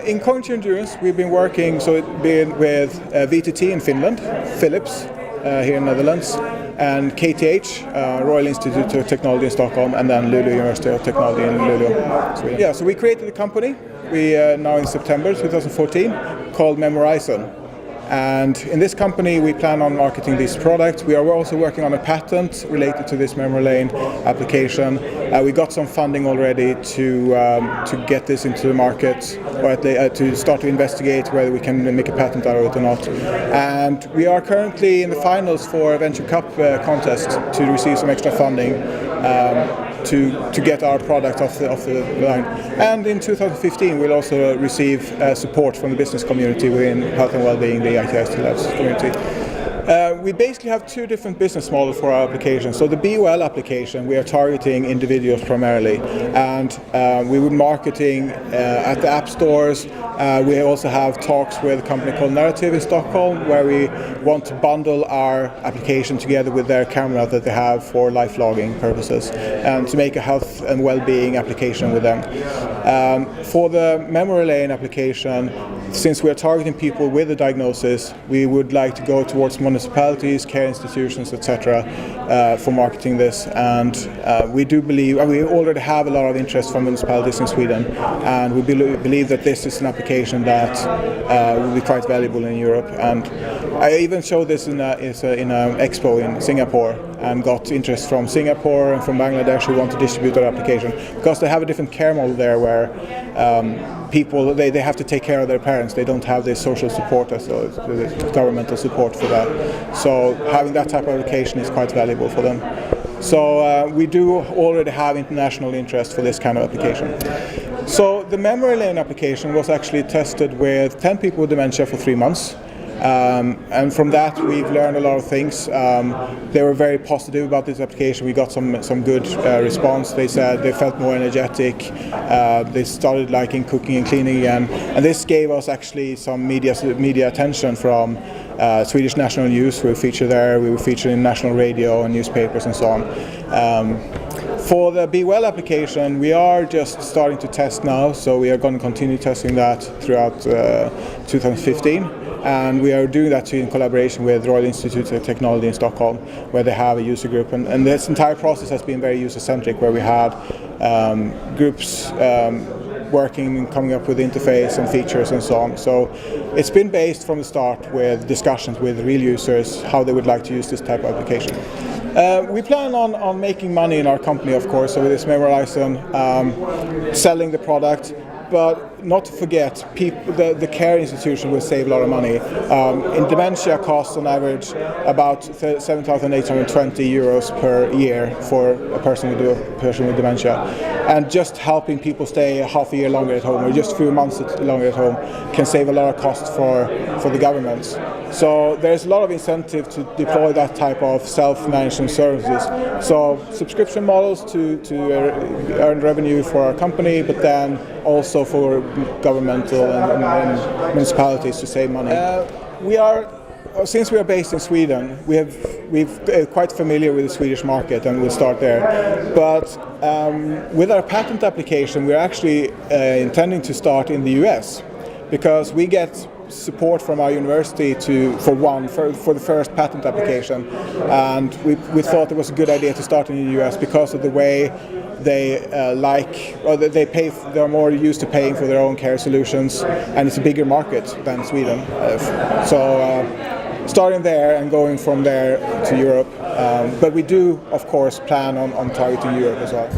In cognitive endurance, we've been working with VTT in Finland, Philips here in Netherlands, and KTH, Royal Institute of Technology in Stockholm, and then Luleå University of Technology in Luleå, Sweden. Yeah, so we created a company now in September 2014 called Memorizon. And in this company, we plan on marketing this product. We are also working on a patent related to this memory lane application. We got some funding already to get this into the market, or to start to investigate whether we can make a patent out of it or not. And we are currently in the finals for a Venture Cup contest to receive some extra funding to get our product off the line. And in 2015 we'll also receive support from the business community within health and well-being, the EIT ICT Labs community. We basically have two different business models for our application. So the Be Well application, we are targeting individuals primarily, and we were marketing at the app stores. We also have talks with a company called Narrative in Stockholm, where we want to bundle our application together with their camera that they have for life logging purposes, and to make a health and well-being application with them. For the memory lane application, since we are targeting people with a diagnosis, we would like to go towards municipalities, care institutions, etc. For marketing this, and we do believe, we already have a lot of interest from municipalities in Sweden, and we believe that this is an application that will be quite valuable in Europe. And I even showed this in an expo in Singapore, and got interest from Singapore and from Bangladesh who want to distribute our application, because they have a different care model there where people, they have to take care of their parents. They don't have the social support, so the governmental support for that. So having that type of application is quite valuable for them. So we do already have international interest for this kind of application. So the memory lane application was actually tested with 10 people with dementia for 3 months. And from that we've learned a lot of things. They were very positive about this application. We got some good response. They said they felt more energetic. They started liking cooking and cleaning again. And this gave us actually some media attention from Swedish National News. We were featured there. We were featured in national radio and newspapers and so on. For the Be Well application, we are just starting to test now, so we are going to continue testing that throughout 2015. And we are doing that in collaboration with Royal Institute of Technology in Stockholm, where they have a user group. And this entire process has been very user-centric, where we had groups working and coming up with interface and features and so on. So it's been based from the start with discussions with real users, how they would like to use this type of application. We plan on making money in our company, of course, so with this Memorizon, selling the product. But not to forget, the care institution will save a lot of money. In dementia costs on average about 7,820 euros per year for a person with dementia. And just helping people stay half a year longer at home, or just a few months longer at home, can save a lot of costs for the governments. So there's a lot of incentive to deploy that type of self-management services. So subscription models to earn revenue for our company, but then also for governmental and municipalities to save money. Since we are based in Sweden, we're quite familiar with the Swedish market, and we'll start there. But with our patent application, we're actually intending to start in the US, because we get support from our university for the first patent application, and we thought it was a good idea to start in the US because of the way they they're more used to paying for their own care solutions, and it's a bigger market than Sweden. Starting there and going from there to Europe, but we do of course plan on targeting Europe as well.